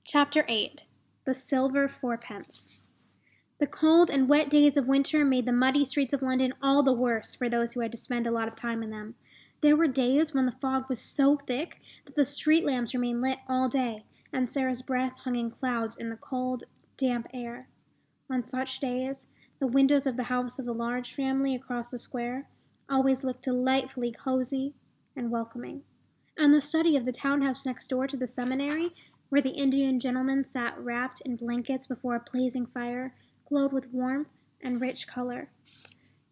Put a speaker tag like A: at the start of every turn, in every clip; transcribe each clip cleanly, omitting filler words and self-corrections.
A: Chapter 8 The Silver Fourpence. The cold and wet days of winter made the muddy streets of London all the worse for those who had to spend a lot of time in them. There were days when the fog was so thick that the street lamps remained lit all day, and Sarah's breath hung in clouds in the cold, damp air. On such days, the windows of the house of the large family across the square always looked delightfully cozy and welcoming, and the study of the townhouse next door to the seminary, where the Indian gentleman sat wrapped in blankets before a blazing fire, glowed with warmth and rich color.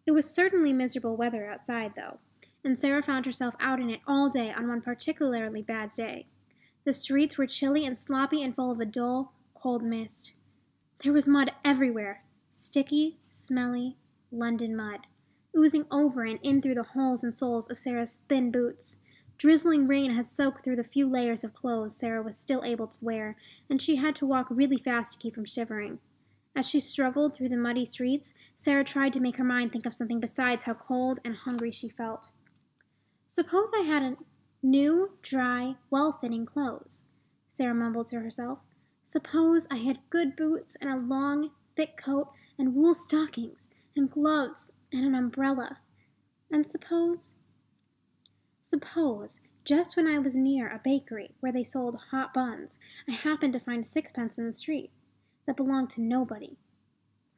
A: It was certainly miserable weather outside, though, and Sarah found herself out in it all day on one particularly bad day. The streets were chilly and sloppy and full of a dull, cold mist. There was mud everywhere, sticky, smelly London mud, oozing over and in through the holes and soles of Sarah's thin boots. Drizzling rain had soaked through the few layers of clothes Sarah was still able to wear, and she had to walk really fast to keep from shivering. As she struggled through the muddy streets, Sarah tried to make her mind think of something besides how cold and hungry she felt. "Suppose I had a new, dry, well-fitting clothes," Sarah mumbled to herself. "Suppose I had good boots and a long, thick coat and wool stockings and gloves and an umbrella. And suppose, just when I was near a bakery where they sold hot buns, I happened to find 6 pence in the street that belonged to nobody.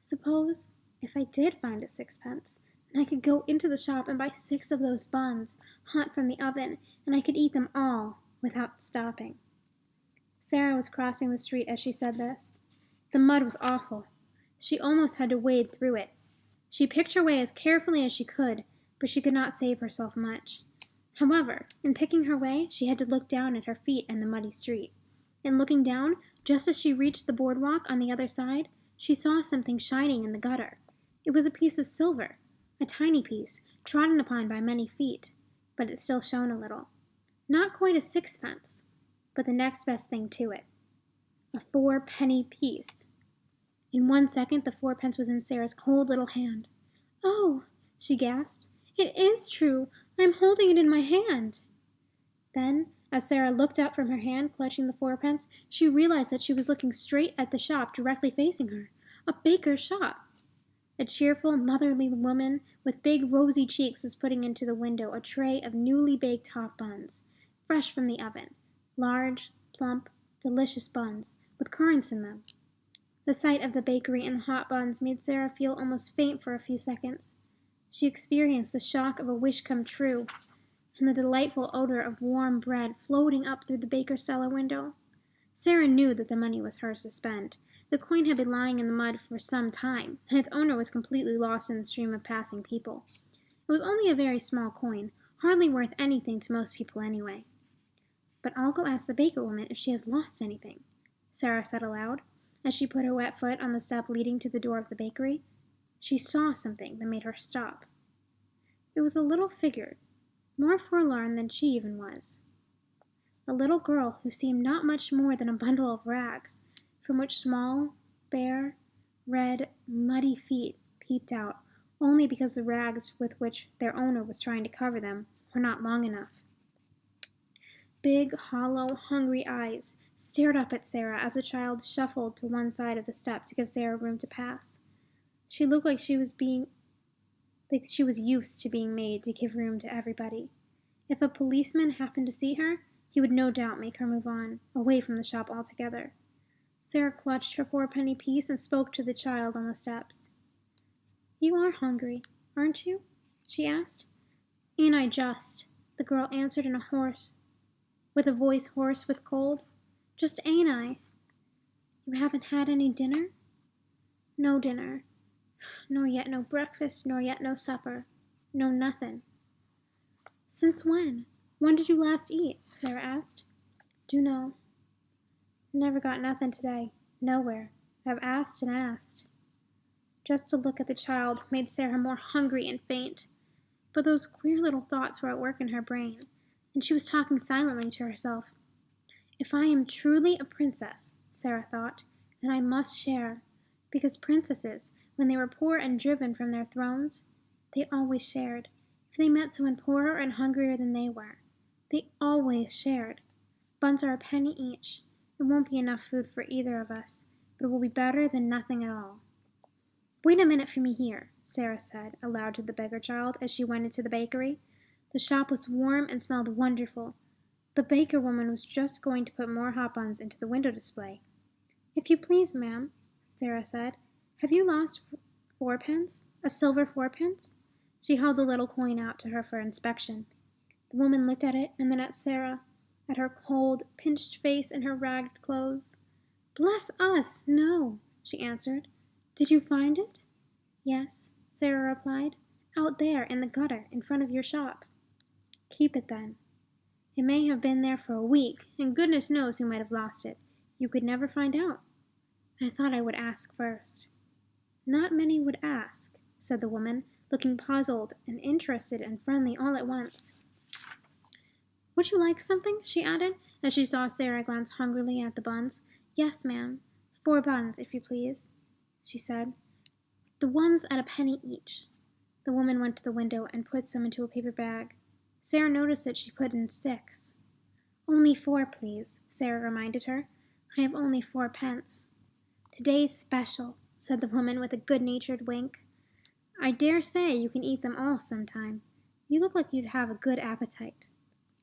A: Suppose, if I did find a 6 pence, and I could go into the shop and buy 6 of those buns, hot from the oven, and I could eat them all without stopping." Sarah was crossing the street as she said this. The mud was awful. She almost had to wade through it. She picked her way as carefully as she could, but she could not save herself much. However, in picking her way, she had to look down at her feet and the muddy street. In looking down, just as she reached the boardwalk on the other side, she saw something shining in the gutter. It was a piece of silver, a tiny piece, trodden upon by many feet, but it still shone a little. Not quite a 6 pence, but the next best thing to it. A 4-penny piece. In 1 second, the 4 pence was in Sarah's cold little hand. "Oh," she gasped, "it is true! I'm holding it in my hand." Then, as Sarah looked up from her hand clutching the 4 pence, she realized that she was looking straight at the shop directly facing her. A baker's shop. A cheerful, motherly woman with big, rosy cheeks was putting into the window a tray of newly baked hot buns, fresh from the oven. Large, plump, delicious buns, with currants in them. The sight of the bakery and the hot buns made Sarah feel almost faint for a few seconds. She experienced the shock of a wish come true, and the delightful odor of warm bread floating up through the baker's cellar window. Sarah knew that the money was hers to spend. The coin had been lying in the mud for some time, and its owner was completely lost in the stream of passing people. It was only a very small coin, hardly worth anything to most people anyway. "But I'll go ask the baker woman if she has lost anything," Sarah said aloud, as she put her wet foot on the step leading to the door of the bakery. She saw something that made her stop. It was a little figure, more forlorn than she even was. A little girl who seemed not much more than a bundle of rags, from which small, bare, red, muddy feet peeped out, only because the rags with which their owner was trying to cover them were not long enough. Big, hollow, hungry eyes stared up at Sarah as the child shuffled to one side of the step to give Sarah room to pass. She looked like she was used to being made to give room to everybody. If a policeman happened to see her, he would no doubt make her move on, away from the shop altogether. Sarah clutched her 4-penny piece and spoke to the child on the steps. "You are hungry, aren't you?" she asked. "Ain't I just?" the girl answered with a voice hoarse with cold. "Just ain't I?" "You haven't had any dinner?" "No dinner. Nor yet no breakfast, nor yet no supper. No nothin'." "Since when? When did you last eat?" Sarah asked. "Dunno. Never got nothin' today. Nowhere. I've asked and asked." Just to look at the child made Sarah more hungry and faint. But those queer little thoughts were at work in her brain, and she was talking silently to herself. "If I am truly a princess," Sarah thought, "then I must share, because princesses, when they were poor and driven from their thrones, they always shared. If they met someone poorer and hungrier than they were, they always shared. Buns are a penny each. It won't be enough food for either of us, but it will be better than nothing at all." "Wait a minute for me here," Sara said aloud to the beggar child as she went into the bakery. The shop was warm and smelled wonderful. The baker woman was just going to put more hot buns into the window display. "If you please, ma'am," Sara said, "have you lost fourpence? A silver fourpence?" She held the little coin out to her for inspection. The woman looked at it and then at Sara, at her cold, pinched face and her ragged clothes. "Bless us, no," she answered. "Did you find it?" "Yes," Sara replied, "out there in the gutter in front of your shop." "Keep it then. It may have been there for a week, and goodness knows who might have lost it. You could never find out. I thought I would ask first." "Not many would ask," said the woman, looking puzzled and interested and friendly all at once. "Would you like something?" she added, as she saw Sara glance hungrily at the buns. "Yes, ma'am. 4 buns, if you please," she said. "The ones at a penny each." The woman went to the window and put some into a paper bag. Sara noticed that she put in 6. "Only 4, please," Sara reminded her. "I have only 4 pence." "Today's special," said the woman with a good-natured wink. "I dare say you can eat them all sometime. You look like you'd have a good appetite."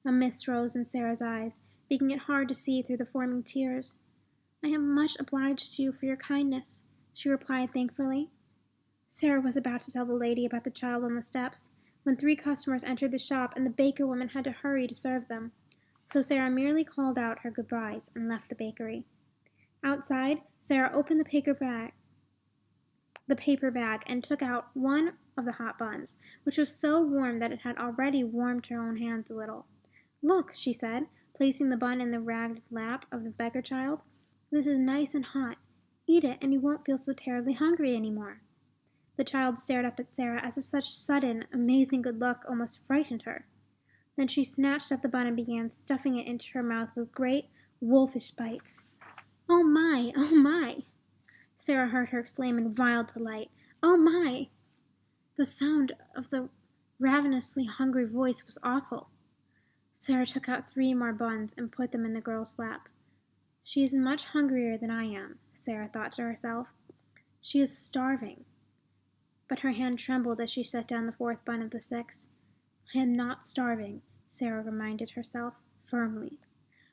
A: A mist rose in Sara's eyes, making it hard to see through the forming tears. "I am much obliged to you for your kindness," she replied thankfully. Sara was about to tell the lady about the child on the steps, when 3 customers entered the shop and the baker woman had to hurry to serve them. So Sara merely called out her goodbyes and left the bakery. Outside, Sara opened the paper bag and took out one of the hot buns, which was so warm that it had already warmed her own hands a little. "Look," she said, placing the bun in the ragged lap of the beggar child. "This is nice and hot. Eat it and you won't feel so terribly hungry anymore." The child stared up at Sara as if such sudden, amazing good luck almost frightened her. Then she snatched up the bun and began stuffing it into her mouth with great, wolfish bites. "Oh my! Oh my!" Sara heard her exclaim in wild delight. "Oh my!" The sound of the ravenously hungry voice was awful. Sara took out 3 more buns and put them in the girl's lap. "She is much hungrier than I am," Sara thought to herself. "She is starving." But her hand trembled as she set down the 4th bun of the 6. "I am not starving," Sara reminded herself firmly,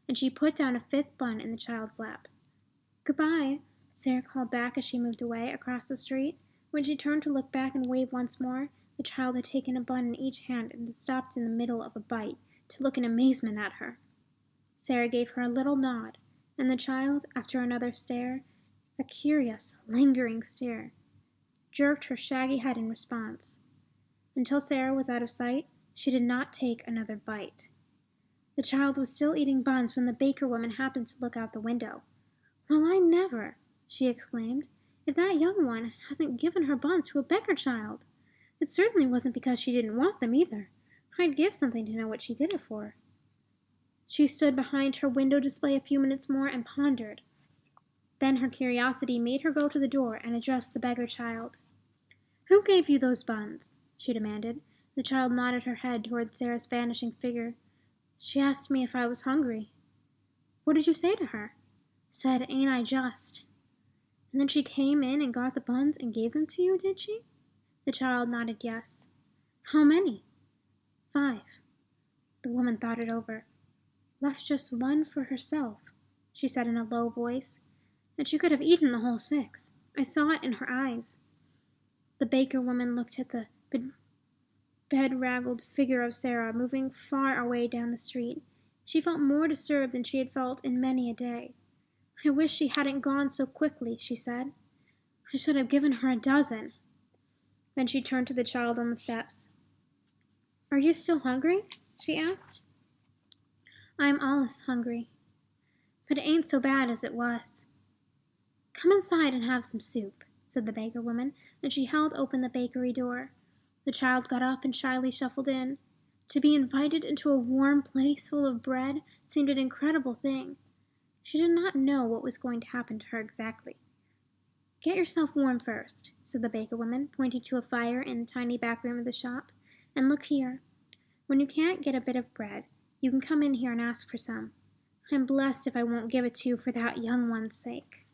A: and she put down a 5th bun in the child's lap. "Goodbye," Sara called back as she moved away across the street. When she turned to look back and wave once more, the child had taken a bun in each hand and had stopped in the middle of a bite to look in amazement at her. Sara gave her a little nod, and the child, after another stare, a curious, lingering stare, jerked her shaggy head in response. Until Sara was out of sight, she did not take another bite. The child was still eating buns when the baker woman happened to look out the window. "Well, I never!" she exclaimed. "If that young one hasn't given her buns to a beggar child! It certainly wasn't because she didn't want them either. I'd give something to know what she did it for." She stood behind her window display a few minutes more and pondered. Then her curiosity made her go to the door and address the beggar child. "Who gave you those buns?" she demanded. The child nodded her head toward Sara's vanishing figure. "She asked me if I was hungry." "What did you say to her?" "Said, 'Ain't I just?'" "And then she came in and got the buns and gave them to you, did she?" The child nodded yes. "How many?" 5. The woman thought it over. "Left just 1 for herself," she said in a low voice. "And she could have eaten the whole 6. I saw it in her eyes." The baker woman looked at the bedraggled figure of Sara moving far away down the street. She felt more disturbed than she had felt in many a day. "I wish she hadn't gone so quickly," she said. "I should have given her a dozen." Then she turned to the child on the steps. "Are you still hungry?" she asked. "I am allus hungry, but it ain't so bad as it was." "Come inside and have some soup," said the baker woman, and she held open the bakery door. The child got up and shyly shuffled in. To be invited into a warm place full of bread seemed an incredible thing. She did not know what was going to happen to her exactly. "Get yourself warm first," said the baker woman, pointing to a fire in the tiny back room of the shop. "And look here. When you can't get a bit of bread, you can come in here and ask for some. I'm blessed if I won't give it to you for that young one's sake."